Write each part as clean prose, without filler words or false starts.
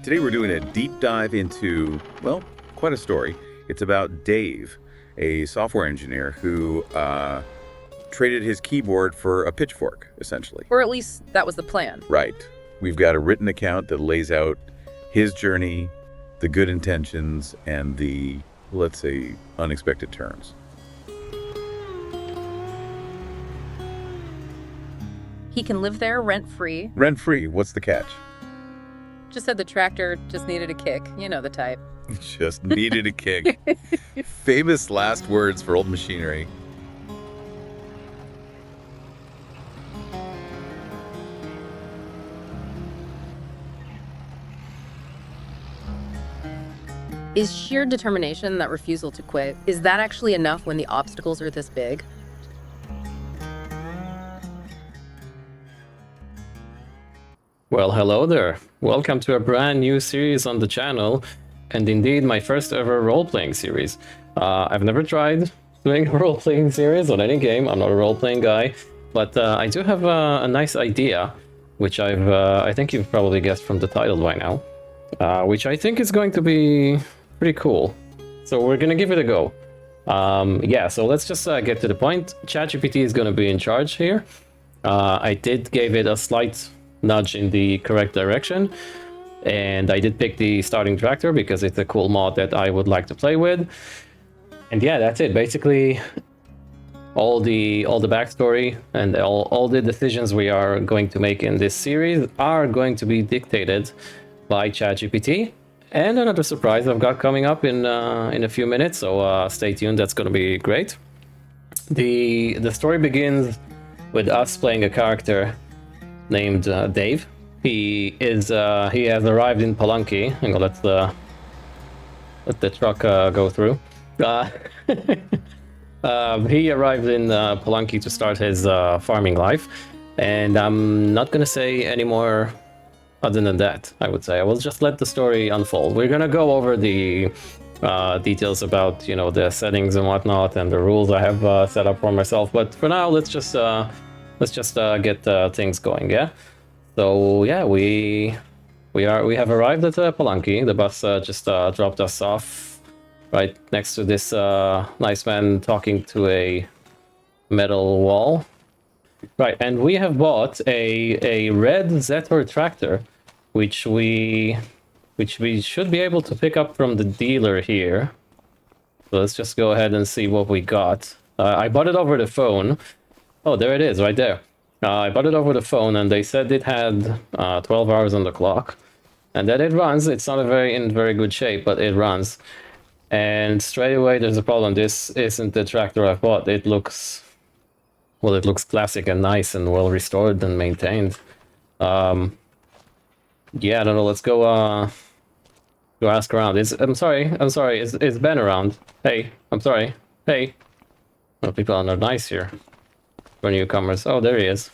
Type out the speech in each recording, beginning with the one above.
Today we're doing a deep dive into, well, quite a story. It's about Dave, a software engineer who traded his keyboard for a pitchfork, essentially. Or at least that was the plan. Right. We've got a written account that lays out his journey, the good intentions, and the, let's say, unexpected turns. He can live there rent-free. Rent-free, what's the catch? Just said the tractor just needed a kick. You know the type. Just needed a kick. Famous last words for old machinery. Is sheer determination, that refusal to quit, is that actually enough when the obstacles are this big? Well, hello there. Welcome to a brand new series on the channel, and indeed my first ever role-playing series. I've never tried doing a role-playing series on any game. I'm not a role-playing guy, but I do have a nice idea, which I think you've probably guessed from the title by now, which I think is going to be pretty cool. So we're gonna give it a go. Yeah, so let's just get to the point. ChatGPT is gonna be in charge here. I did give it a slight nudge in the correct direction, and I did pick the starting tractor because it's a cool mod that I would like to play with. And yeah, that's it. Basically, all the backstory and all the decisions we are going to make in this series are going to be dictated by ChatGPT. And another surprise I've got coming up in a few minutes, so stay tuned. That's going to be great. The story begins with us playing a character named Dave. He has arrived in Polanki. Hang on, let the truck go through. He arrived in Polanki to start his farming life, and I'm not gonna say any more other than that. I would say I will just let the story unfold. We're gonna go over the details about, you know, the settings and whatnot and the rules I have set up for myself, but for now let's just get things going. Yeah, so yeah, we have arrived at Polanki. The bus just dropped us off right next to this nice man talking to a metal wall. Right, and we have bought a red Zetor tractor, which we should be able to pick up from the dealer here. So let's just go ahead and see what we got. I bought it over the phone. Oh, there it is, right there. I bought it over the phone, and they said it had 12 hours on the clock, and that it runs. It's not in very good shape, but it runs. And straight away, there's a problem. This isn't the tractor I bought. It looks classic and nice and well restored and maintained. Yeah, I don't know. Let's go ask around. I'm sorry. Is Ben around? Hey, I'm sorry. Hey, well, people are not nice here for newcomers. Oh, there he is.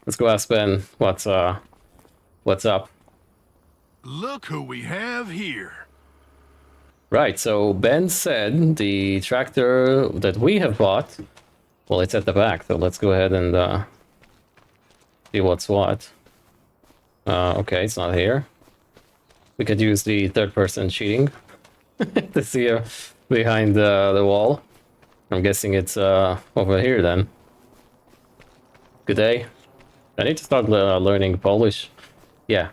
Let's go ask Ben what's up. Look who we have here. Right, so Ben said the tractor that we have bought, well, it's at the back, so let's go ahead and see what's what. Okay, it's not here. We could use the third person cheating to see her behind the wall. I'm guessing it's over here then. Good day. I need to start learning Polish. Yeah.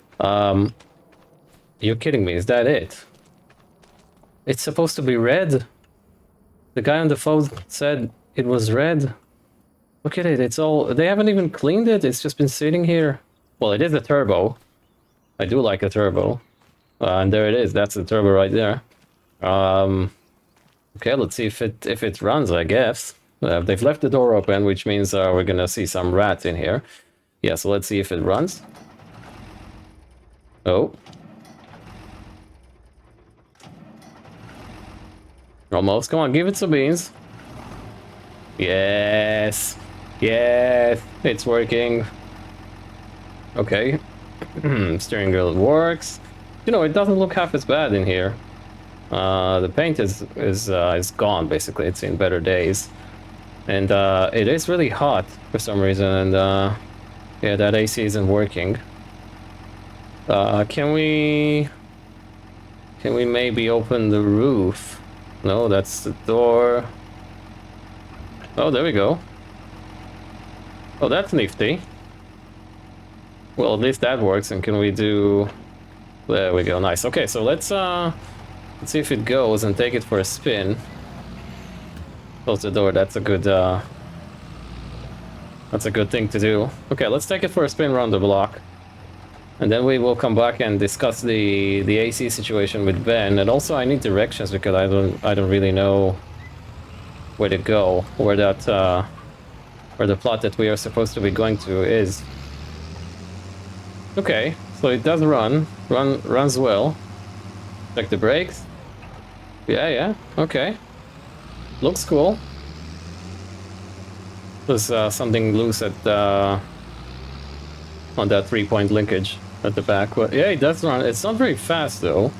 You're kidding me, is that it? It's supposed to be red. The guy on the phone said it was red. Look at it, it's all... They haven't even cleaned it, it's just been sitting here. Well, it is a turbo. I do like a turbo. And there it is, that's the turbo right there. Okay, let's see if it runs, I guess. They've left the door open, which means we're gonna see some rats in here. Yeah, so let's see if it runs. Oh. Almost. Come on, give it some beans. Yes. Yes, it's working. Okay. Steering wheel works. You know, it doesn't look half as bad in here. The paint is gone, basically. It's in better days. And it is really hot for some reason, and yeah, that AC isn't working. Can we Can we maybe open the roof? No, that's the door. Oh, there we go. Oh, that's nifty. Well, at least that works. And can we do... There we go. Nice. Okay, so let's see if it goes and take it for a spin. Close the door. That's a good thing to do. Okay, let's take it for a spin around the block. And then we will come back and discuss the AC situation with Ben. And also I need directions because I don't really know where to go, where the plot that we are supposed to be going to is. Okay, so it does runs well. Check the brakes. Yeah, okay. Looks cool. There's something loose at on that 3-point linkage at the back. But yeah, it does run. It's not very fast though.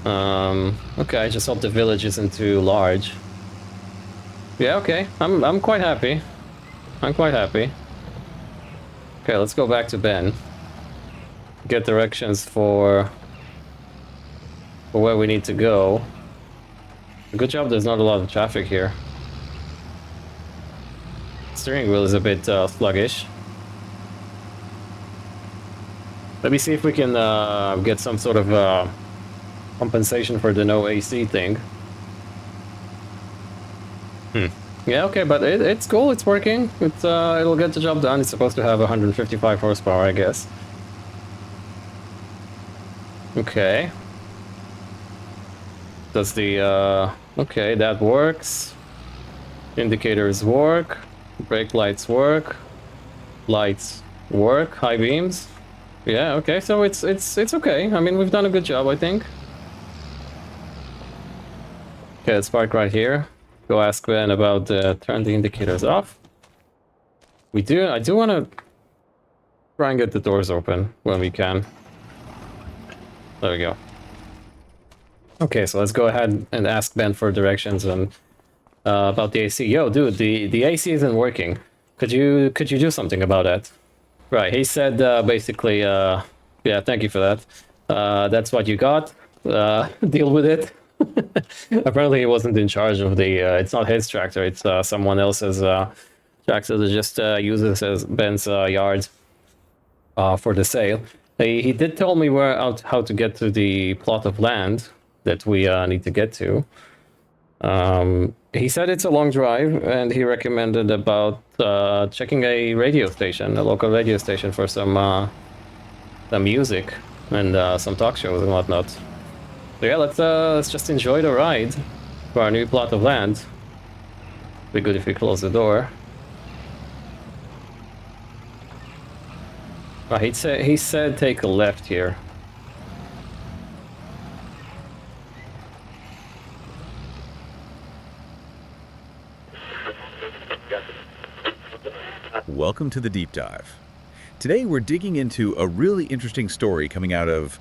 Okay, I just hope the village isn't too large. Yeah, okay. I'm quite happy. I'm quite happy. Okay, let's go back to Ben. Get directions for where we need to go. Good job there's not a lot of traffic here. Steering wheel is a bit sluggish. Let me see if we can get some sort of compensation for the no AC thing. Yeah, okay, but it's cool, it's working. It'll get the job done. It's supposed to have 155 horsepower, I guess. Okay. Does the, okay, that works. Indicators work. Brake lights work. Lights work. High beams. Yeah, okay, so it's okay. I mean, we've done a good job, I think. Okay, let's park right here. Go ask Ben about turn the indicators off. I do want to try and get the doors open when we can. There we go. Okay, so let's go ahead and ask Ben for directions and about the AC. Yo, dude, the AC isn't working. Could you do something about that? Right, he said basically, yeah, thank you for that. That's what you got. Deal with it. Apparently he wasn't in charge of the it's not his tractor, it's someone else's tractor that just uses as Ben's yard for the sale. He did tell me how to get to the plot of land that we need to get to. He said it's a long drive, and he recommended about checking a local radio station for some music and some talk shows and whatnot. So yeah, let's just enjoy the ride for our new plot of land. Be good if we close the door. He said take a left here. Welcome to the deep dive. Today we're digging into a really interesting story coming out of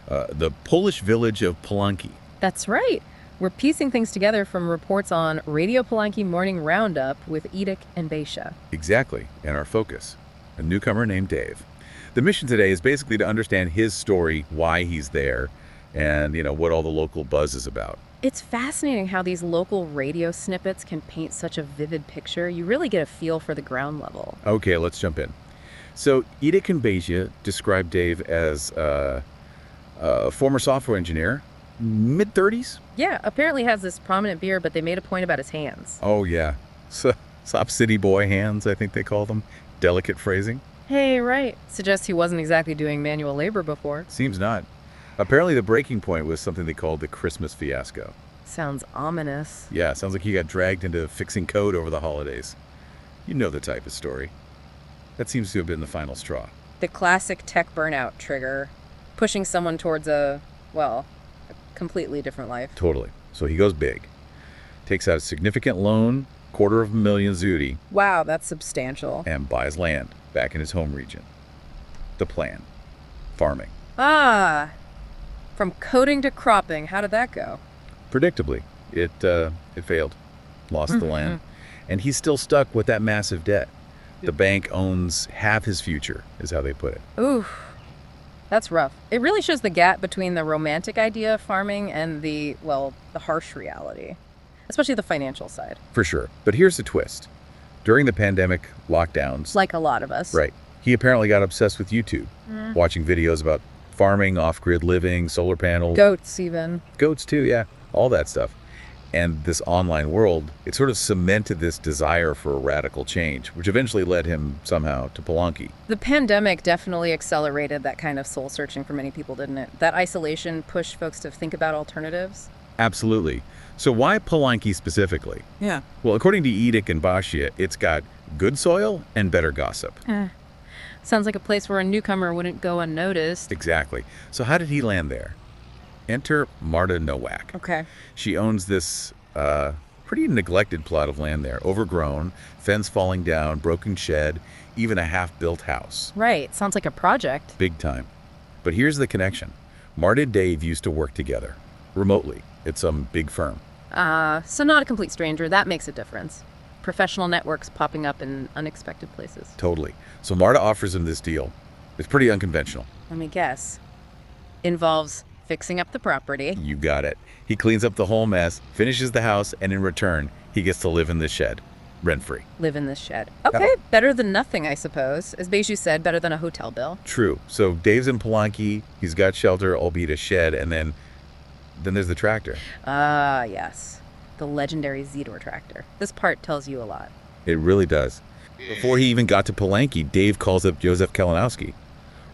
the Polish village of Polanki. That's right. We're piecing things together from reports on Radio Polanki Morning Roundup with Edith and Basia. Exactly, and our focus, a newcomer named Dave. The mission today is basically to understand his story, why he's there, and what all the local buzz is about. It's fascinating how these local radio snippets can paint such a vivid picture. You really get a feel for the ground level. Okay, let's jump in. So Edith and Basia described Dave as a former software engineer, mid-30s? Yeah, apparently has this prominent beard, but they made a point about his hands. Oh, yeah. Sop city boy hands, I think they call them. Delicate phrasing. Hey, right. Suggests he wasn't exactly doing manual labor before. Seems not. Apparently the breaking point was something they called the Christmas fiasco. Sounds ominous. Yeah, sounds like he got dragged into fixing code over the holidays. You know the type of story. That seems to have been the final straw. The classic tech burnout trigger. Pushing someone towards a completely different life. Totally. So he goes big. Takes out a significant loan, $250,000 zloty. Wow, that's substantial. And buys land back in his home region. The plan. Farming. Ah, from coding to cropping, how did that go? Predictably, it failed. Lost the land. And he's still stuck with that massive debt. The bank owns half his future, is how they put it. Oof. That's rough. It really shows the gap between the romantic idea of farming and the harsh reality, especially the financial side. For sure. But here's the twist. During the pandemic lockdowns, Like a lot of us. right, he apparently got obsessed with YouTube, watching videos about farming, off-grid living, solar panels, Goats, even. goats too, yeah, all that stuff. And this online world, it sort of cemented this desire for a radical change, which eventually led him somehow to Polanki. The pandemic definitely accelerated that kind of soul searching for many people, didn't it? That isolation pushed folks to think about alternatives. Absolutely. So why Polanki specifically? Yeah. Well, according to Edic and Bashia, it's got good soil and better gossip. Sounds like a place where a newcomer wouldn't go unnoticed. Exactly. So how did he land there? Enter Marta Nowak. Okay. She owns this pretty neglected plot of land there, overgrown, fence falling down, broken shed, even a half-built house. Right. Sounds like a project. Big time. But here's the connection. Marta and Dave used to work together, remotely, at some big firm. So not a complete stranger. That makes a difference. Professional networks popping up in unexpected places. Totally. So Marta offers him this deal. It's pretty unconventional. Let me guess. Involves fixing up the property. You got it. He cleans up the whole mess, finishes the house, and in return, he gets to live in the shed, rent-free. Live in this shed. Okay, better than nothing, I suppose. As Beju said, better than a hotel bill. True. So Dave's in Polanki, he's got shelter, albeit a shed, and then there's the tractor. Ah, yes. The legendary Zedor tractor. This part tells you a lot. It really does. Before he even got to Polanki, Dave calls up Joseph Kalinowski,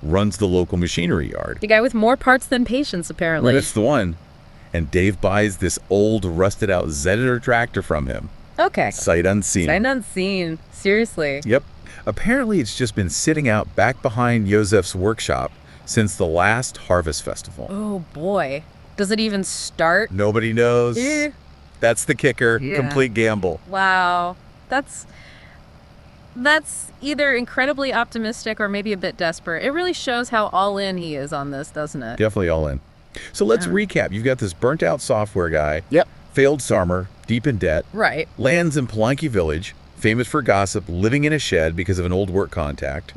runs the local machinery yard. The guy with more parts than patience, apparently. That's the one. And Dave buys this old, rusted-out Zedor tractor from him. Okay. Sight unseen. Sight unseen. Seriously. Yep. Apparently, it's just been sitting out back behind Josef's workshop since the last Harvest Festival. Oh, boy. Does it even start? Nobody knows. That's the kicker. Yeah. Complete gamble. Wow. That's either incredibly optimistic or maybe a bit desperate. It really shows how all in he is on this, doesn't it? Definitely all in. So let's recap. You've got this burnt-out software guy. Yep. Failed farmer, deep in debt. Right. Lands in Polanki Village, famous for gossip, living in a shed because of an old work contact.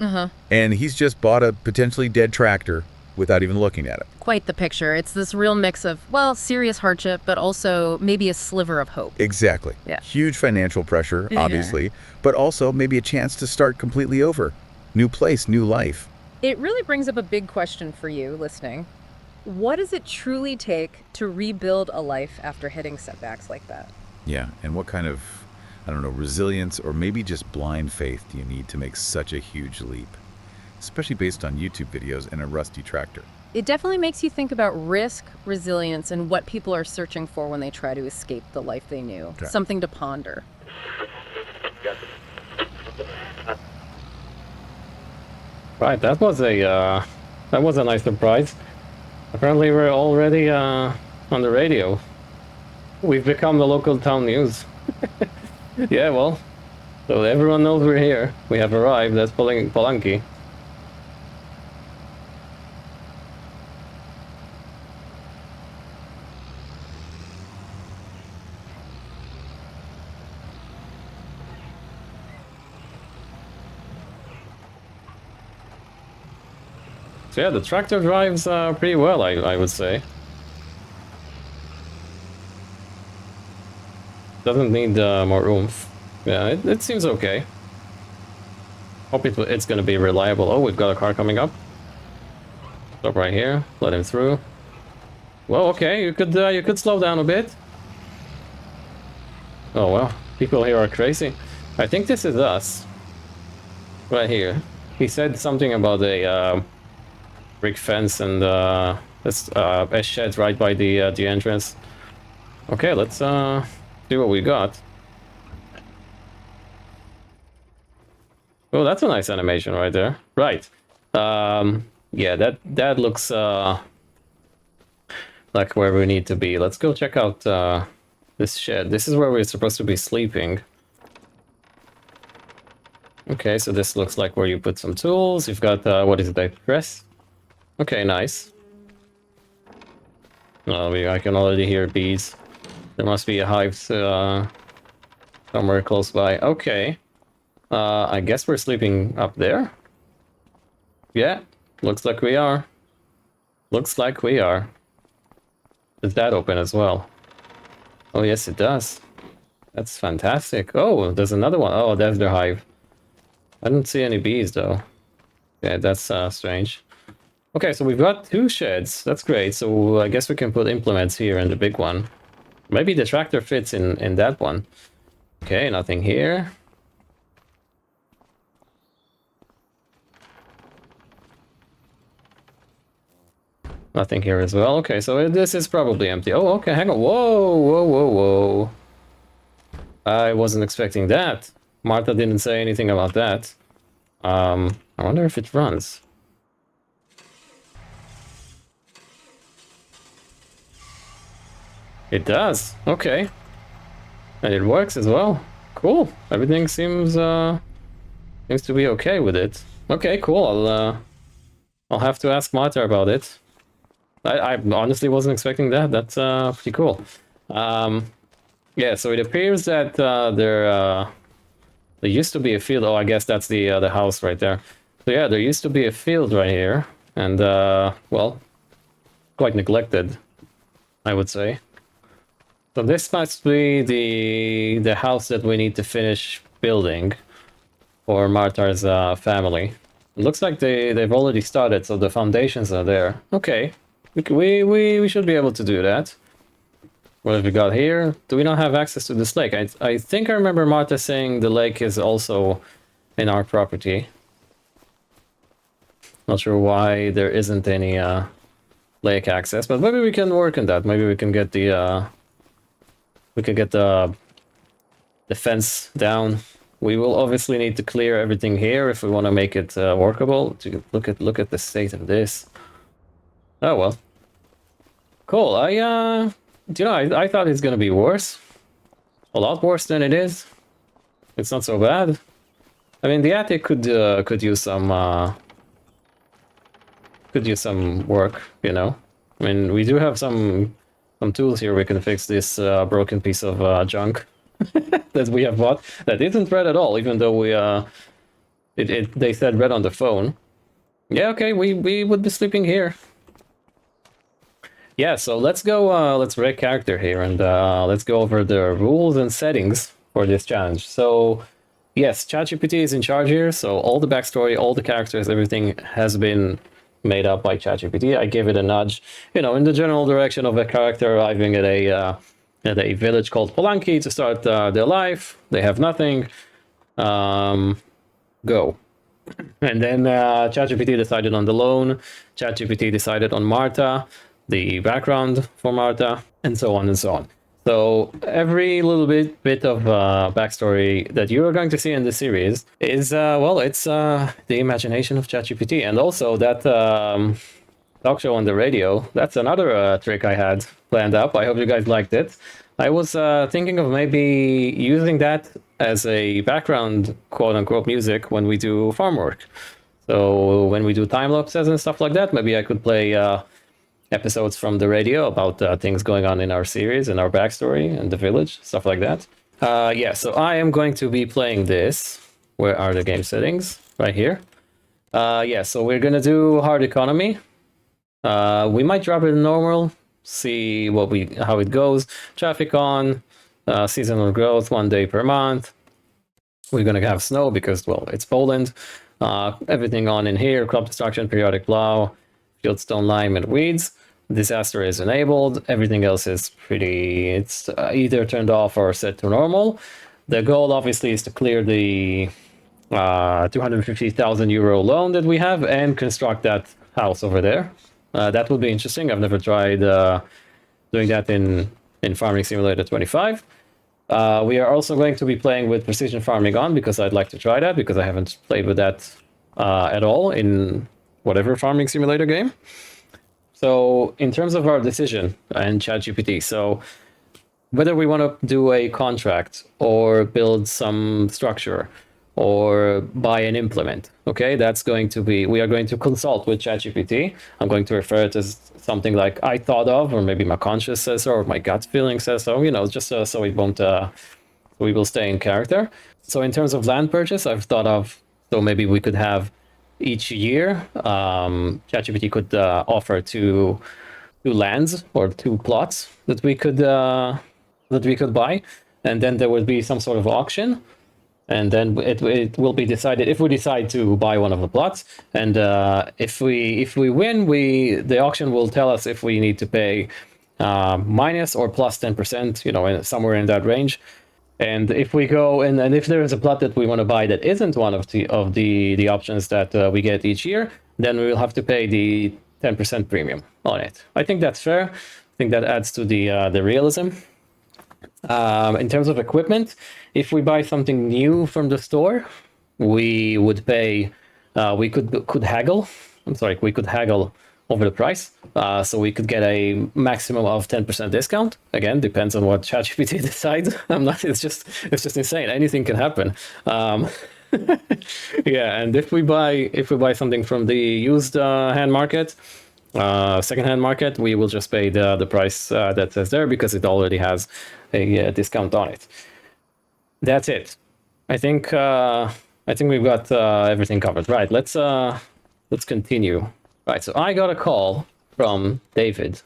And he's just bought a potentially dead tractor without even looking at it. Quite the picture. It's this real mix of, well, serious hardship, but also maybe a sliver of hope. Exactly. Yeah. Huge financial pressure, obviously, but also maybe a chance to start completely over. New place, new life. It really brings up a big question for you listening. What does it truly take to rebuild a life after hitting setbacks like that? Yeah, and what kind of, I don't know, resilience or maybe just blind faith do you need to make such a huge leap? Especially based on YouTube videos and a rusty tractor. It definitely makes you think about risk, resilience, and what people are searching for when they try to escape the life they knew. Okay. Something to ponder. Right, that was a nice surprise. Apparently we're already on the radio. We've become the local town news. Yeah, well, so everyone knows we're here. We have arrived. That's Polanki. So yeah, the tractor drives pretty well, I would say. Doesn't need more oomph. Yeah, it seems okay. Hope it's gonna be reliable. Oh, we've got a car coming up. Stop right here. Let him through. Well, okay, you could slow down a bit. Oh well, people here are crazy. I think this is us. Right here. He said something about a brick fence and a shed right by the entrance. Okay, let's see what we got. Oh, that's a nice animation right there. Right. Yeah, that looks like where we need to be. Let's go check out this shed. This is where we're supposed to be sleeping. Okay, so this looks like where you put some tools. You've got what is it, a press? Okay, nice. Oh, I can already hear bees. There must be a hive somewhere close by. Okay. I guess we're sleeping up there. Yeah, looks like we are. Looks like we are. Does that open as well? Oh, yes, it does. That's fantastic. Oh, there's another one. Oh, that's their hive. I don't see any bees, though. Yeah, that's strange. Okay, so we've got 2 sheds. That's great. So I guess we can put implements here in the big one. Maybe the tractor fits in that one. Okay, nothing here. Nothing here as well. Okay, so this is probably empty. Oh, okay, hang on. Whoa, whoa, whoa, whoa. I wasn't expecting that. Martha didn't say anything about that. I wonder if it runs. It does. Okay. And it works as well. Cool. Everything seems seems to be okay with it. Okay, cool. I'll have to ask Martha about it. I honestly wasn't expecting that. That's pretty cool. Yeah, so it appears that there used to be a field. Oh, I guess that's the house right there. So yeah, there used to be a field right here, and well, quite neglected, I would say. So this must be the house that we need to finish building for Martha's family. It looks like they've already started, so the foundations are there. Okay, we should be able to do that. What have we got here? Do we not have access to this lake? I think I remember Martha saying the lake is also in our property. Not sure why there isn't any lake access, but maybe we can work on that. Maybe we can get the fence down. We will obviously need to clear everything here if we want to make it workable. To look at the state of this. Oh well. Cool. I thought it's gonna be worse. A lot worse than it is. It's not so bad. I mean, the attic could use some work, you know. I mean, we do have some tools here. We can fix this broken piece of junk that we have bought. That isn't red at all, even though they said red on the phone. Yeah, okay, we would be sleeping here. Yeah, so let's go, let's rec character here, and let's go over the rules and settings for this challenge. So, yes, ChatGPT is in charge here, so all the backstory, all the characters, everything has been made up by ChatGPT. I gave it a nudge, you know, in the general direction of a character arriving at a village called Polanki to start their life. They have nothing. Go. And then ChatGPT decided on the loan. ChatGPT decided on Martha, the background for Martha, and so on and so on. So every little bit of backstory that you are going to see in this series is, well, it's the imagination of ChatGPT. And also that talk show on the radio, that's another trick I had planned up. I hope you guys liked it. I was thinking of maybe using that as a background, quote-unquote, music when we do farm work. So when we do time lapses and stuff like that, maybe I could play episodes from the radio about things going on in our series and our backstory and the village, stuff like that. Yeah, so I am going to be playing this. Where are the game settings? Right here. Yeah, so we're gonna do hard economy. We might drop it in normal, see how it goes. Traffic on, seasonal growth, 1 day per month. We're gonna have snow because, well, it's Poland. Everything on in here, crop destruction, periodic plow, fieldstone, lime, and weeds. Disaster is enabled. Everything else is it's either turned off or set to normal. The goal obviously is to clear the 250,000 euro loan that we have and construct that house over there. That would be interesting. I've never tried doing that in Farming Simulator 25. We are also going to be playing with Precision Farming on because I'd like to try that because I haven't played with that at all in whatever Farming Simulator game. So in terms of our decision and ChatGPT, so whether we want to do a contract or build some structure or buy an implement, okay, that's going to be, we are going to consult with ChatGPT. I'm going to refer it as something like I thought of, or maybe my conscience says so, or my gut feeling says so, you know, just so it won't, we will stay in character. So in terms of land purchase, I've thought of, so maybe we could have each year, ChatGPT could offer two lands or two plots that we could buy, and then there would be some sort of auction, and then it will be decided if we decide to buy one of the plots, and if we win, the auction will tell us if we need to pay minus or plus 10%, you know, somewhere in that range. And if we go and if there is a plot that we want to buy that isn't one of the options that we get each year, then we will have to pay the 10% premium on it. I think that's fair. I think that adds to the realism. In terms of equipment, if we buy something new from the store, we would pay. We could haggle. I'm sorry, we could haggle over the price, so we could get a maximum of 10% discount. Again, depends on what ChatGPT decides. I'm not. It's just insane. Anything can happen. Yeah, and if we buy something from the used hand market, second-hand market, we will just pay the price that says there because it already has a discount on it. That's it. I think we've got everything covered. Right. Let's continue. Right. So I got a call from David,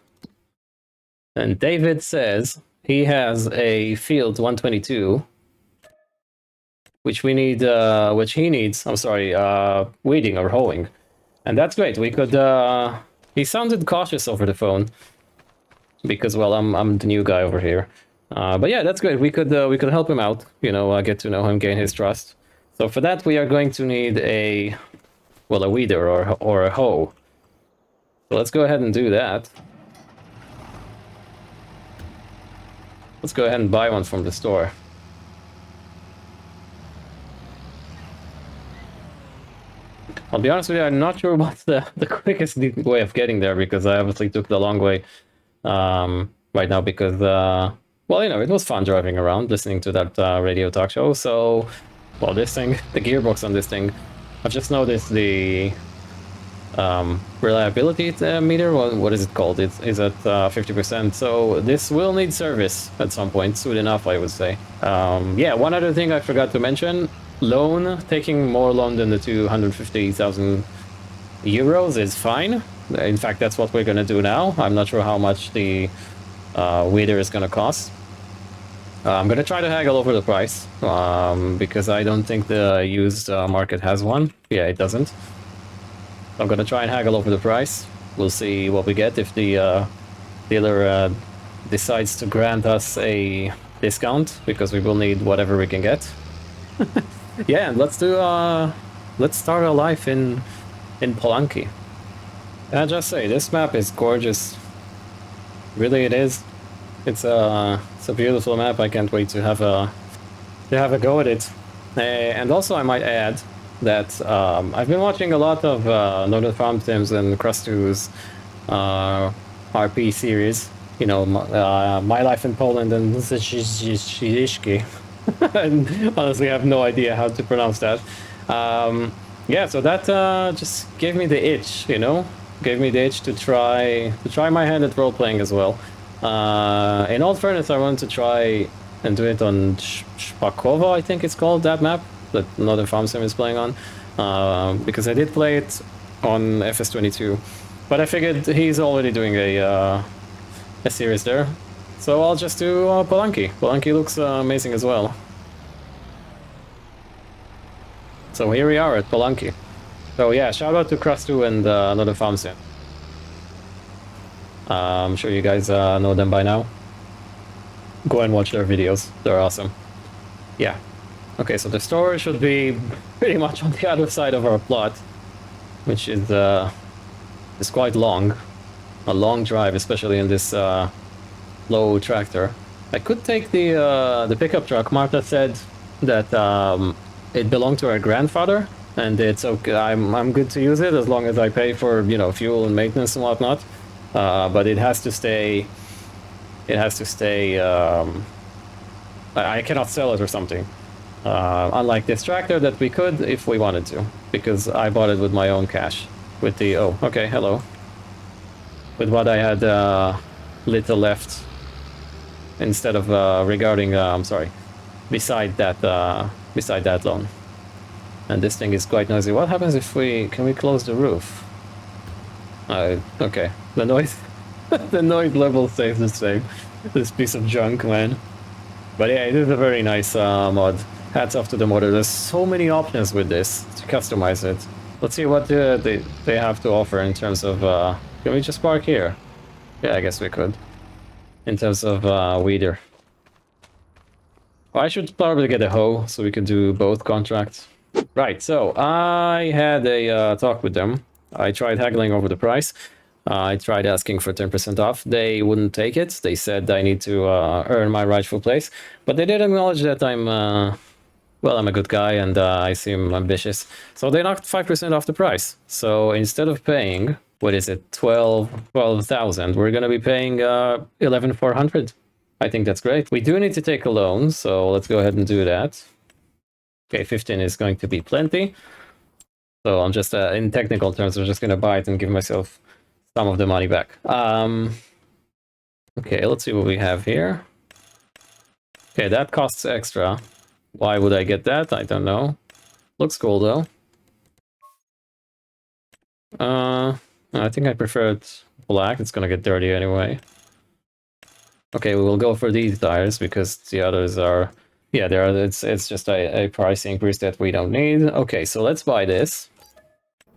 and David says he has a field 122, which he needs. I'm sorry, weeding or hoeing, and that's great. We could. He sounded cautious over the phone because, well, I'm the new guy over here. But yeah, that's great. We could help him out. You know, get to know him, gain his trust. So for that, we are going to need a weeder or a hoe. So let's go ahead and do that. Let's go ahead and buy one from the store. I'll be honest with you, I'm not sure what's the quickest way of getting there, because I obviously took the long way right now because, well, you know, it was fun driving around, listening to that radio talk show. So, well, this thing, the gearbox on this thing, I've just noticed the reliability meter, what is it called? It's at 50%, so this will need service at some point, soon enough, I would say. Yeah, one other thing I forgot to mention, taking more loan than the 250,000 euros is fine. In fact, that's what we're gonna do now. I'm not sure how much the weeder is gonna cost. I'm gonna try to haggle over the price, because I don't think the used market has one. Yeah, it doesn't. I'm gonna try and haggle over the price. We'll see what we get if the dealer decides to grant us a discount, because we will need whatever we can get. Yeah, and let's start our life in Polanki. And I just say, this map is gorgeous. Really, it is. It's a beautiful map. I can't wait to have a go at it. And also, I might add that I've been watching a lot of Northern Farm Sims and Crust2's RP series. You know, My Life in Poland and Zizishki. And honestly, I have no idea how to pronounce that. Yeah, so that just gave me the itch, you know? Gave me the itch to try my hand at role-playing as well. In all fairness, I wanted to try and do it on Shpakova, I think it's called, that map that Northern Farm Sim is playing on. Because I did play it on FS22. But I figured he's already doing a series there. So I'll just do Polanki. Polanki looks amazing as well. So here we are at Polanki. So yeah, shout out to Crust2 and Northern Farm Sim. I'm sure you guys know them by now. Go and watch their videos. They're awesome. Yeah. Okay, so the store should be pretty much on the other side of our plot, which is quite long. A long drive, especially in this low tractor. I could take the pickup truck. Marta said that it belonged to her grandfather, and it's okay. I'm good to use it as long as I pay for, you know, fuel and maintenance and whatnot. But it has to stay. I cannot sell it or something. Unlike this tractor that we could if we wanted to, because I bought it with my own cash. With the hello. With what I had little left, instead of beside that loan. And this thing is quite noisy. What happens if we... Can we close the roof? Okay. The noise... the noise level stays the same. This piece of junk, man. But yeah, it is a very nice mod. Hats off to the modder. There's so many options with this to customize it. Let's see what they have to offer in terms of... Can we just park here? Yeah, I guess we could. In terms of weeder. Well, I should probably get a hoe so we could do both contracts. Right, so I had a talk with them. I tried haggling over the price. I tried asking for 10% off. They wouldn't take it. They said I need to earn my rightful place. But they did acknowledge that I'm, well, I'm a good guy and I seem ambitious. So they knocked 5% off the price. So instead of paying, what is it, 12,000, we're going to be paying 11,400. I think that's great. We do need to take a loan, so let's go ahead and do that. Okay, 15 is going to be plenty. So I'm just, in technical terms, I'm just going to buy it and give myself some of the money back. Okay, let's see what we have here. Okay, that costs extra. Why would I get that? I don't know. Looks cool, though. I think I prefer it black. It's going to get dirty anyway. Okay, we will go for these tires because the others are... Yeah, it's just a price increase that we don't need. Okay, so let's buy this.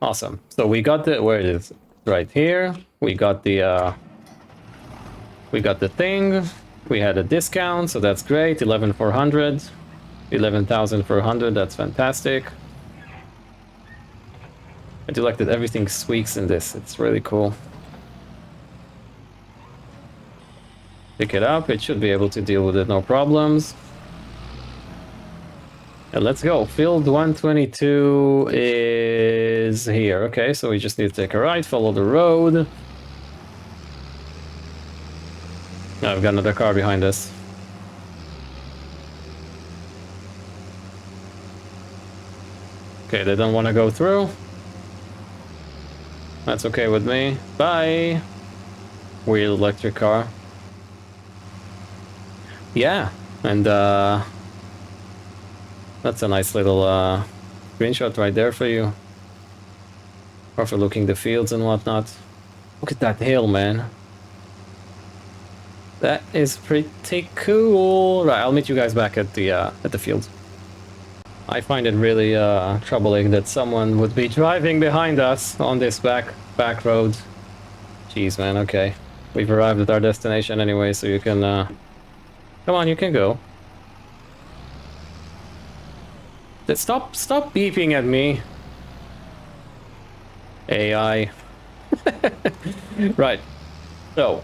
Awesome. So we got the... Where it is? Right here. We got the thing. We had a discount, so that's great. 11,400. 11,400, that's fantastic. I do like that everything squeaks in this. It's really cool. Pick it up. It should be able to deal with it, no problems. And let's go. Field 122 is here. Okay, so we just need to take a right, follow the road. Now I've got another car behind us. Okay, they don't want to go through. That's okay with me. Bye! Weird electric car. Yeah, and that's a nice little screenshot right there for you. Overlooking the fields and whatnot. Look at that hill, man. That is pretty cool. Right, I'll meet you guys back at the field. I find it really troubling that someone would be driving behind us on this back road. Jeez, man. Okay, we've arrived at our destination anyway, so you can. Come on, you can go. Stop beeping at me. AI. Right. So,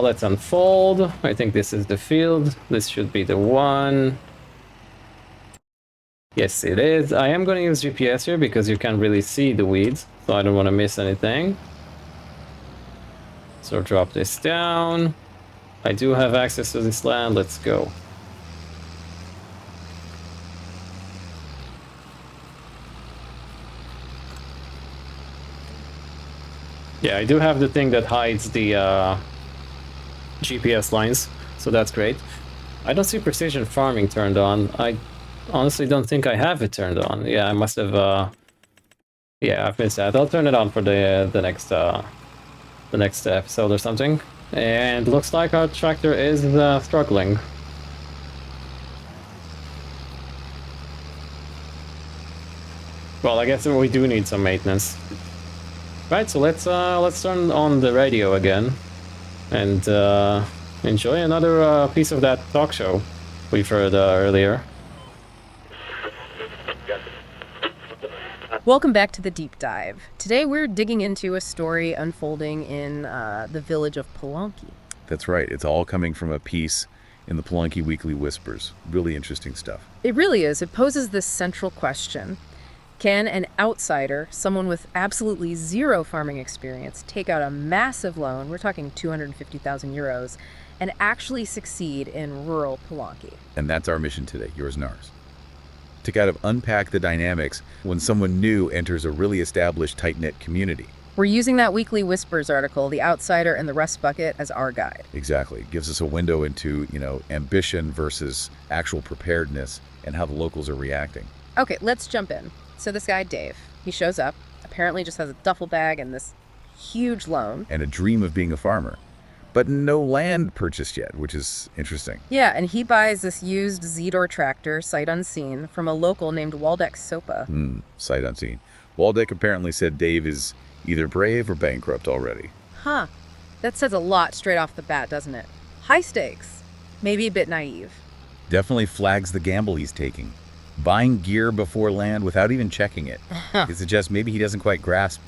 let's unfold. I think this is the field. This should be the one. Yes, it is. I am going to use GPS here because you can't really see the weeds, so I don't want to miss anything. So drop this down. I do have access to this land. Let's go. Yeah, I do have the thing that hides the GPS lines, so that's great. I don't see precision farming turned on. I honestly don't think I have it turned on. Yeah, I must have. Yeah, I've missed that. I'll turn it on for the next episode or something. And looks like our tractor is struggling. Well, I guess we do need some maintenance. Right, so let's turn on the radio again and enjoy another piece of that talk show we've heard earlier. Welcome back to the Deep Dive. Today we're digging into a story unfolding in the village of Polanki. That's right. It's all coming from a piece in the Polanki Weekly Whispers. Really interesting stuff. It really is. It poses this central question. Can an outsider, someone with absolutely zero farming experience, take out a massive loan, we're talking 250,000 euros, and actually succeed in rural Polanki? And that's our mission today, yours and ours. To kind of unpack the dynamics when someone new enters a really established, tight-knit community. We're using that Weekly Whispers article, The Outsider and the Rust Bucket, as our guide. Exactly. It gives us a window into, ambition versus actual preparedness and how the locals are reacting. Okay, let's jump in. So this guy, Dave, he shows up, apparently just has a duffel bag and this huge loan. And a dream of being a farmer. But no land purchased yet, which is interesting. Yeah, and he buys this used Zedor tractor, sight unseen, from a local named Waldeck Sopa. Sight unseen. Waldeck apparently said Dave is either brave or bankrupt already. Huh. That says a lot straight off the bat, doesn't it? High stakes. Maybe a bit naive. Definitely flags the gamble he's taking. Buying gear before land without even checking it. It suggests maybe he doesn't quite grasp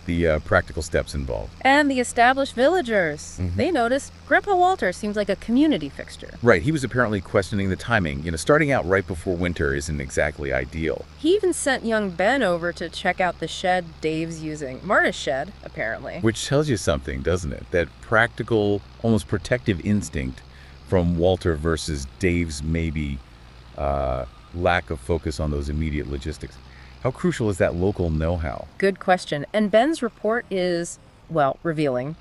the practical steps involved. And the established villagers. They noticed Grandpa Walter seems like a community fixture. Right, he was apparently questioning the timing. Starting out right before winter isn't exactly ideal. He even sent young Ben over to check out the shed Dave's using. Marta's shed, apparently. Which tells you something, doesn't it? That practical, almost protective instinct from Walter versus Dave's maybe lack of focus on those immediate logistics. How crucial is that local know-how? Good question. And Ben's report is, well, revealing.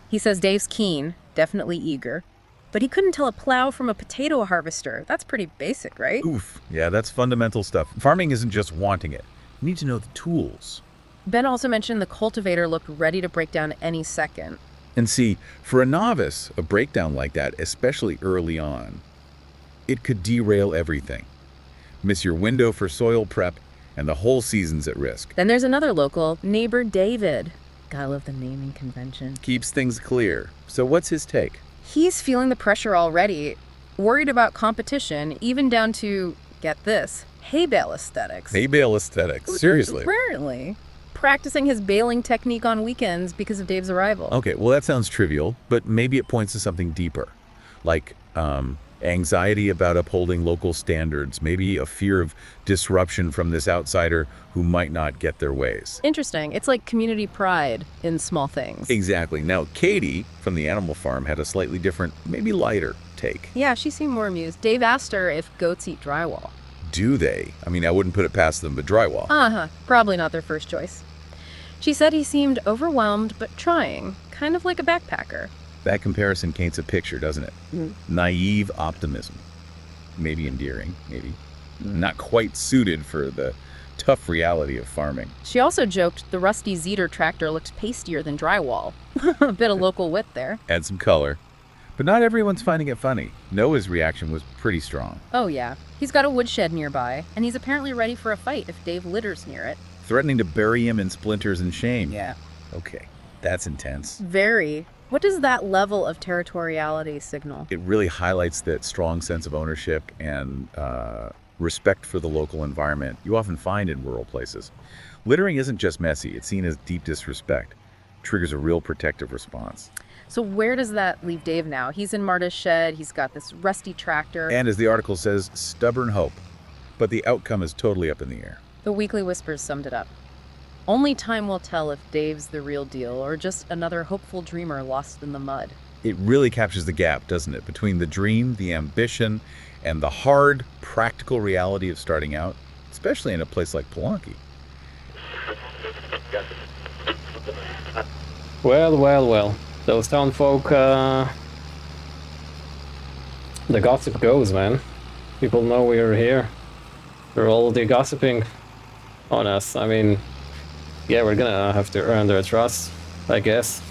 He says Dave's keen, definitely eager, but he couldn't tell a plow from a potato harvester. That's pretty basic, right? Oof. Yeah, that's fundamental stuff. Farming isn't just wanting it. You need to know the tools. Ben also mentioned the cultivator looked ready to break down any second. And see, for a novice, a breakdown like that, especially early on, it could derail everything. Miss your window for soil prep, and the whole season's at risk. Then there's another local, neighbor David. Gotta love the naming convention. Keeps things clear. So what's his take? He's feeling the pressure already, worried about competition, even down to, get this, hay bale aesthetics. Hay bale aesthetics. Seriously. Apparently. Practicing his baling technique on weekends because of Dave's arrival. Okay, well that sounds trivial, but maybe it points to something deeper. Like, anxiety about upholding local standards, maybe a fear of disruption from this outsider who might not get their ways. Interesting. It's like community pride in small things. Exactly. Now, Katie from the animal farm had a slightly different, maybe lighter take. Yeah, she seemed more amused. Dave asked her if goats eat drywall. Do they? I mean, I wouldn't put it past them, but drywall. Probably not their first choice. She said he seemed overwhelmed, but trying, kind of like a backpacker. That comparison paints a picture, doesn't it? Naive optimism. Maybe endearing, maybe. Not quite suited for the tough reality of farming. She also joked the rusty Zedor tractor looked pastier than drywall. A bit of local wit there. Add some color. But not everyone's finding it funny. Noah's reaction was pretty strong. Oh yeah, he's got a woodshed nearby, and he's apparently ready for a fight if Dave litters near it. Threatening to bury him in splinters and shame. Yeah. Okay, that's intense. Very. What does that level of territoriality signal? It really highlights that strong sense of ownership and respect for the local environment you often find in rural places. Littering isn't just messy, it's seen as deep disrespect. Triggers a real protective response. So where does that leave Dave now? He's in Marta's shed, he's got this rusty tractor. And as the article says, stubborn hope. But the outcome is totally up in the air. The Weekly Whispers summed it up. Only time will tell if Dave's the real deal or just another hopeful dreamer lost in the mud. It really captures the gap, doesn't it, between the dream, the ambition, and the hard, practical reality of starting out, especially in a place like Polanki. Well. Those town folk, the gossip goes, man. People know we're here. They're already gossiping on us. I mean, yeah, we're gonna have to earn their trust, I guess.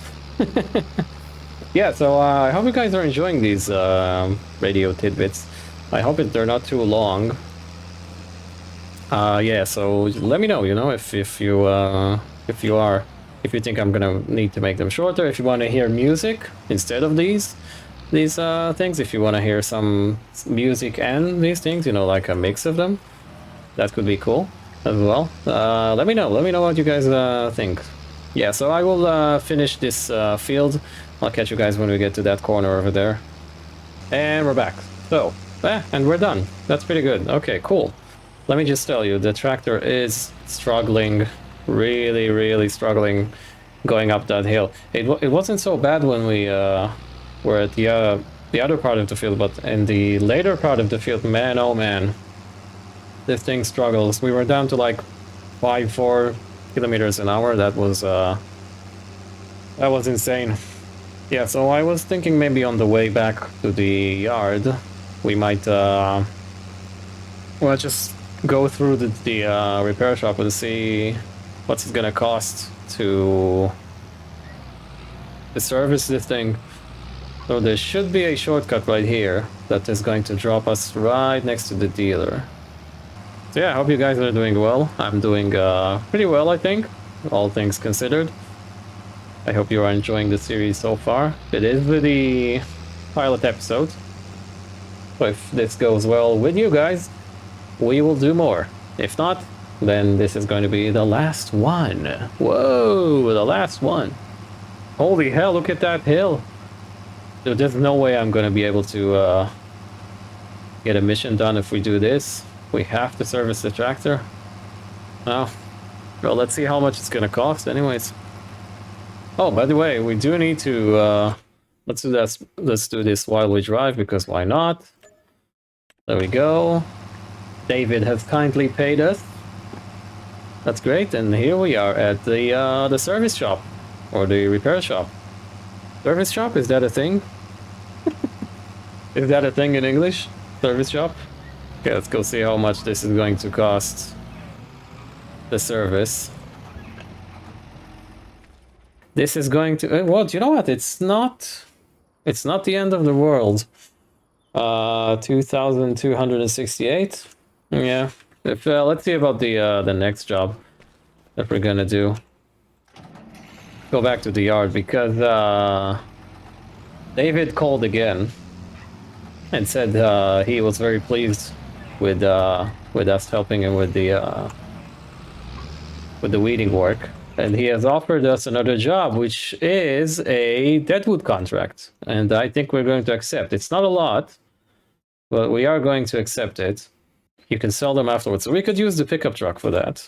Yeah, so I hope you guys are enjoying these radio tidbits. I hope they're not too long. Yeah, so let me know, if you are. If you think I'm gonna need to make them shorter, if you want to hear music instead of these things, if you want to hear some music and these things, like a mix of them, that could be cool as well. Let me know what you guys think. Yeah, so I will finish this field. I'll catch you guys when we get to that corner over there. And we're back. So, and we're done. That's pretty good. Okay, cool. Let me just tell you, the tractor is struggling. Really struggling going up that hill. It wasn't so bad when we were at the other part of the field, but in the later part of the field, man, oh man, this thing struggles. We were down to like 4 kilometers an hour. That was insane. Yeah, so I was thinking maybe on the way back to the yard, we might just go through the repair shop and see what's it gonna cost to service this thing. So there should be a shortcut right here that is going to drop us right next to the dealer. So yeah, I hope you guys are doing well. I'm doing pretty well, I think, all things considered. I hope you are enjoying the series so far. It is the pilot episode. So if this goes well with you guys, we will do more. If not, then this is going to be the last one. Whoa, the last one. Holy hell, look at that hill. Dude, there's no way I'm going to be able to get a mission done if we do this. We have to service the tractor. Oh, well, let's see how much it's going to cost anyways. Oh, by the way, we do need to... let's do this. Let's do this while we drive, because why not? There we go. David has kindly paid us. That's great, and here we are at the service shop. Or the repair shop. Service shop? Is that a thing? Is that a thing in English? Service shop? Okay, let's go see how much this is going to cost. The service. This is going to... well, you know what? It's not the end of the world. 2,268. Yeah. If let's see about the next job that we're gonna do. Go back to the yard because David called again and said he was very pleased with us helping him with the weeding work, and he has offered us another job, which is a deadwood contract, and I think we're going to accept. It's not a lot, but we are going to accept it. You can sell them afterwards, so we could use the pickup truck for that.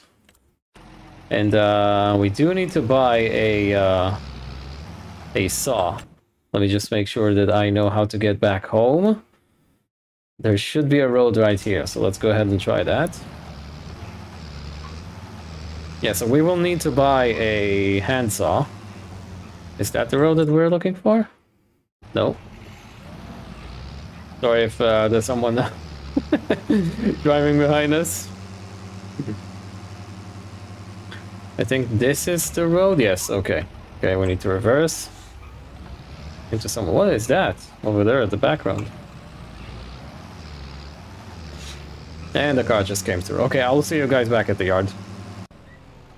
And we do need to buy a saw. Let me just make sure that I know how to get back home. There should be a road right here, so let's go ahead and try that. Yeah, so we will need to buy a handsaw. Is that the road that we're looking for? No. Sorry if there's someone driving behind us. I think this is the road. Yes, okay. Okay, we need to reverse. Into some... what is that? Over there at the background. And the car just came through. Okay, I'll see you guys back at the yard.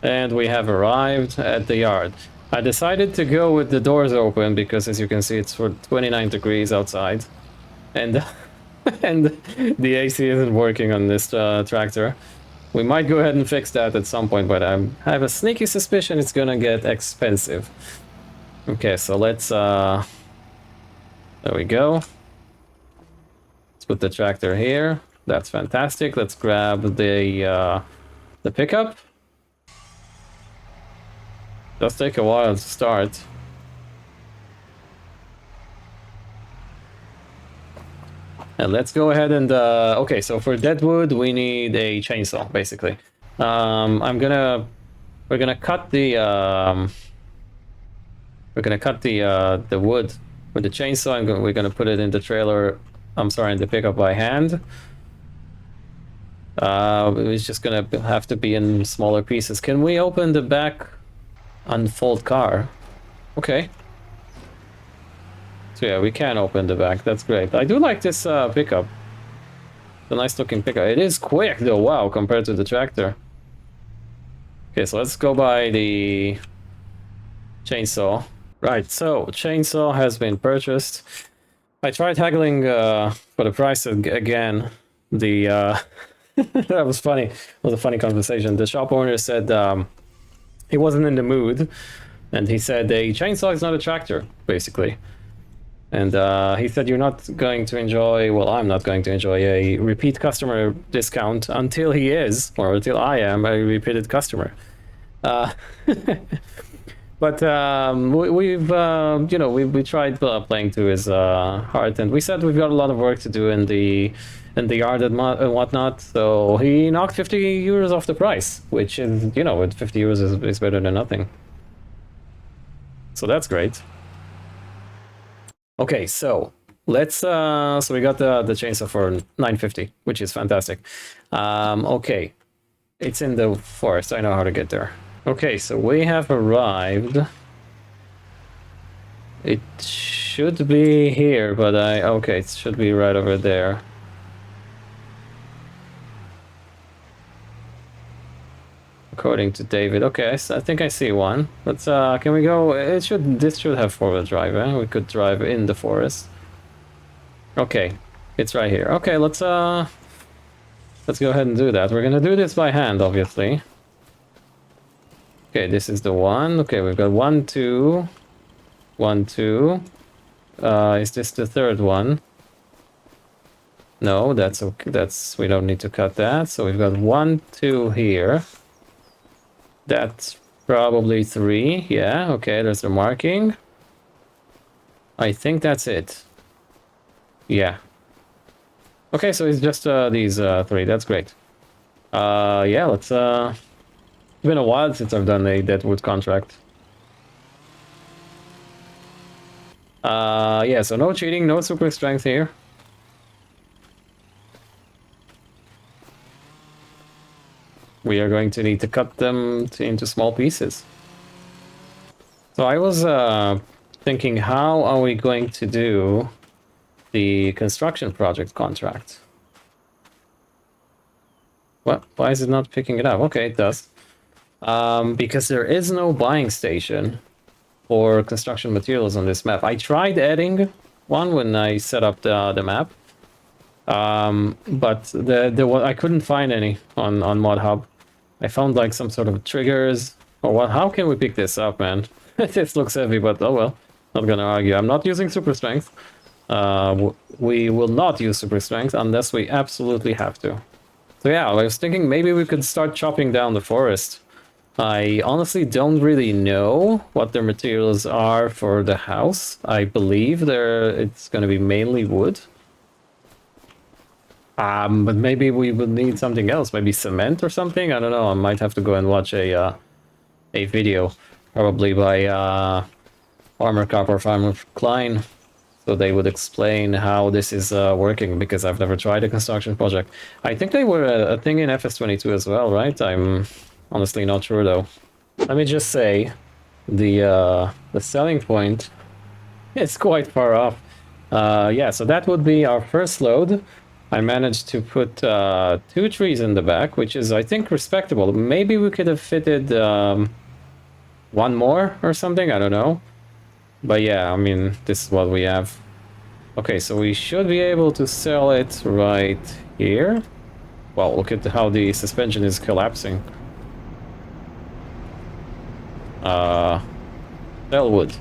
And we have arrived at the yard. I decided to go with the doors open because, as you can see, it's for 29 degrees outside. And, and the AC isn't working on this tractor. We might go ahead and fix that at some point, but I have a sneaky suspicion it's gonna get expensive. Okay, so let's... there we go. Let's put the tractor here. That's fantastic. Let's grab the pickup. Does take a while to start. And let's go ahead and okay, so for deadwood we need a chainsaw basically. We're gonna cut the the wood with the chainsaw, and we're gonna put it in the trailer. I'm sorry, in the pickup by hand. It's just gonna have to be in smaller pieces. Can we open the back unfold car? Okay. So yeah, we can open the back. That's great. I do like this pickup. It's a nice looking pickup. It is quick though, wow, compared to the tractor. Okay, so let's go by the chainsaw. Right, so chainsaw has been purchased. I tried haggling for the price again. The that was funny. It was a funny conversation. The shop owner said he wasn't in the mood, and he said a chainsaw is not a tractor, basically. And he said you're not going to enjoy, well, I'm not going to enjoy a repeat customer discount until he is, or until I am a repeated customer. But we've you know, we tried playing to his heart, and we said we've got a lot of work to do in the yard and whatnot. So he knocked 50 euros off the price, which is, you know, with 50 euros is better than nothing. So that's great. Okay, so let's so we got the chainsaw for 950, which is fantastic. Okay, it's in the forest. I know how to get there. Okay, so we have arrived. It should be here, but okay, it should be right over there. According to David. Okay, I think I see one. Let's can we go? This should have four-wheel drive, eh? We could drive in the forest. Okay, it's right here. Okay, let's go ahead and do that. We're gonna do this by hand, obviously. Okay, this is the one. Okay, we've got 1, 2, 1, 2. Is this the third one? No, that's okay. We don't need to cut that. So we've got 1, 2 here. That's probably 3. Yeah, okay, there's the marking. I think that's it. Yeah. Okay, so it's just these 3. That's great. Yeah, let's it's been a while since I've done a Deadwood contract. Yeah, so no cheating, no super strength here. We are going to need to cut them into small pieces. So I was thinking, how are we going to do the construction project contract? What? Why is it not picking it up? Okay, it does. Because there is no buying station for construction materials on this map. I tried adding one when I set up the map, but I couldn't find any on ModHub. I found like some sort of triggers or what. How can we pick this up, man? This looks heavy, but oh well. Not gonna argue. I'm not using super strength. We will not use super strength unless we absolutely have to. So yeah, I was thinking maybe we could start chopping down the forest. I honestly don't really know what their materials are for the house. I believe it's going to be mainly wood. But maybe we would need something else, maybe cement or something. I don't know. I might have to go and watch a video, probably by Armor Cop or Farmer Klein, so they would explain how this is working, because I've never tried a construction project. I think they were a thing in FS22 as well, right? I'm honestly not sure though. Let me just say, the selling point is quite far off. Yeah, so that would be our first load. I managed to put 2 trees in the back, which is, I think, respectable. Maybe we could have fitted 1 more or something, I don't know. But yeah, I mean, this is what we have. Okay, so we should be able to sell it right here. Well, look at how the suspension is collapsing. Sell wood.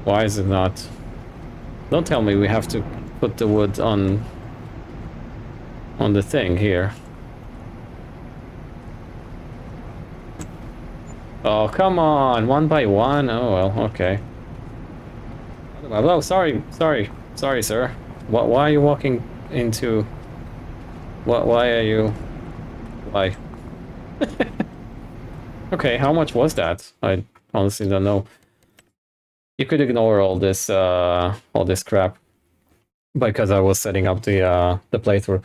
Why is it not? Don't tell me we have to put the wood on the thing here. Oh, come on, 1 by 1. Oh well, okay. Oh, sorry, sir. Why are you walking into? Why are you? Why? Okay, how much was that? I honestly don't know. You could ignore all this crap, because I was setting up the playthrough.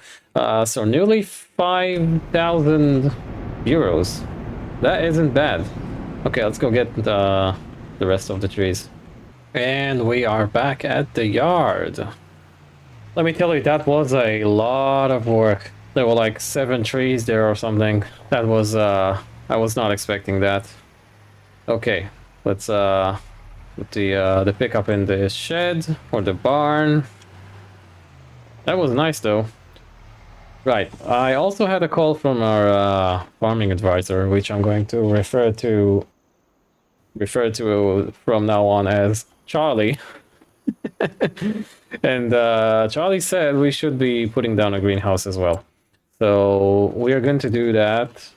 So nearly 5,000 euros. That isn't bad. Okay, let's go get the rest of the trees. And we are back at the yard. Let me tell you, that was a lot of work. There were like 7 trees there or something. That was I was not expecting that. Okay, let's put the pickup in the shed or the barn. That was nice though. Right, I also had a call from our farming advisor, which I'm going to refer to from now on as Charlie. And Charlie said we should be putting down a greenhouse as well. So we are going to do that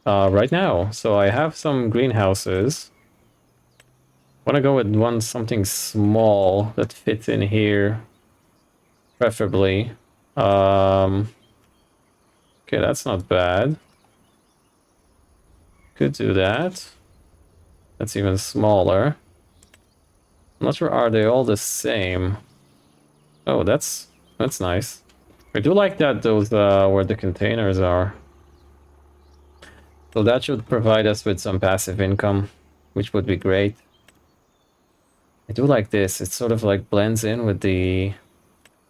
right now. So I have some greenhouses. I want to go with something small that fits in here, preferably. Okay, that's not bad. Could do that. That's even smaller. I'm not sure, are they all the same? Oh, that's nice. I do like that those where the containers are. So that should provide us with some passive income, which would be great. I do like this. It sort of like blends in with the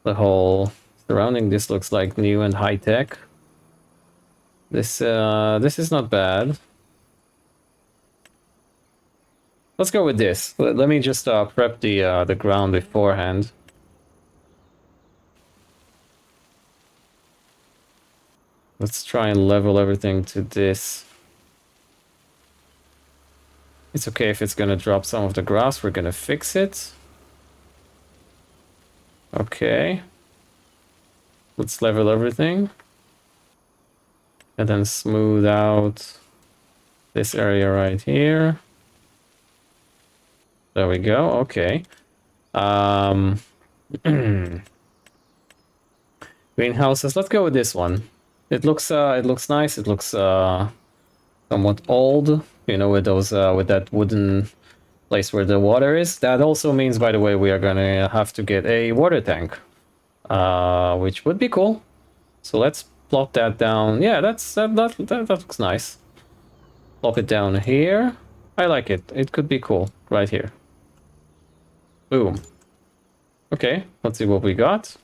whole surrounding. This looks like new and high tech. This is not bad. Let's go with this. Let me just prep the ground beforehand. Let's try and level everything to this. It's okay if it's gonna drop some of the grass. We're gonna fix it. Okay. Let's level everything. And then smooth out this area right here. There we go. Okay. Greenhouses. Let's go with this one. It looks nice. It looks somewhat old. You know, with those with that wooden place where the water is. That also means, by the way, we are gonna have to get a water tank, which would be cool. So let's plop that down. Yeah, that looks nice. Plop it down here. I like it. It could be cool right here. Boom. Okay, let's see what we got.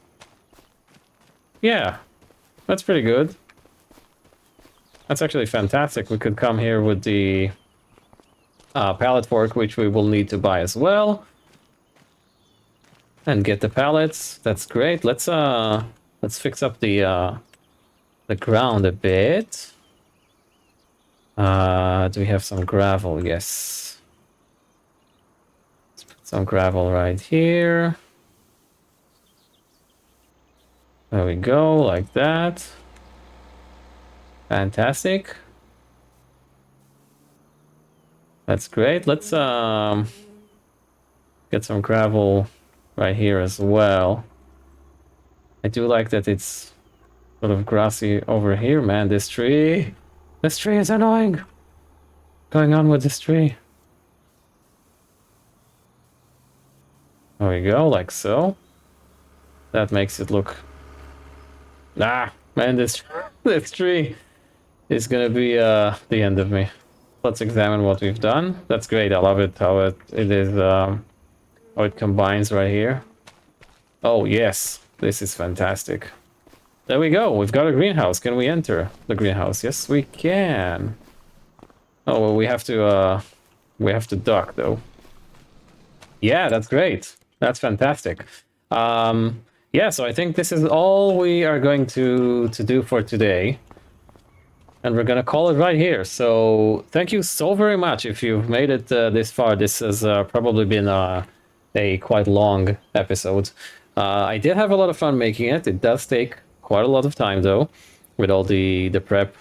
Yeah, that's pretty good. That's actually fantastic. We could come here with the pallet fork, which we will need to buy as well. And get the pallets. That's great. Let's fix up the ground a bit. Do we have some gravel? Yes. Let's put some gravel right here. There we go, like that. Fantastic. That's great. Let's get some gravel right here as well. I do like that it's sort of grassy over here, man. This tree is annoying. What's going on with this tree? There we go, like so. That makes it look... Ah, man, this tree is gonna be the end of me. Let's examine what we've done. That's great. I love it how it is how it combines right here. Oh yes, this is fantastic. There we go. We've got a greenhouse. Can we enter the greenhouse? Yes, we can. Oh well, we have to duck though. Yeah, that's great. That's fantastic. Yeah, so I think this is all we are going to do for today. And we're gonna call it right here. So thank you so very much if you've made it this far. This has probably been a quite long episode. I did have a lot of fun making it. It does take quite a lot of time though, with all the prep,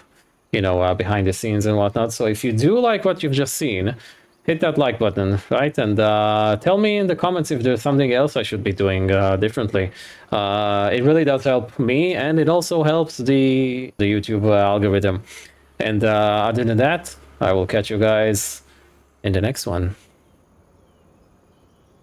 you know, behind the scenes and whatnot. So if you do like what you've just seen, hit that like button, right? And tell me in the comments if there's something else I should be doing differently. It really does help me, and it also helps the YouTube algorithm. And other than that, I will catch you guys in the next one.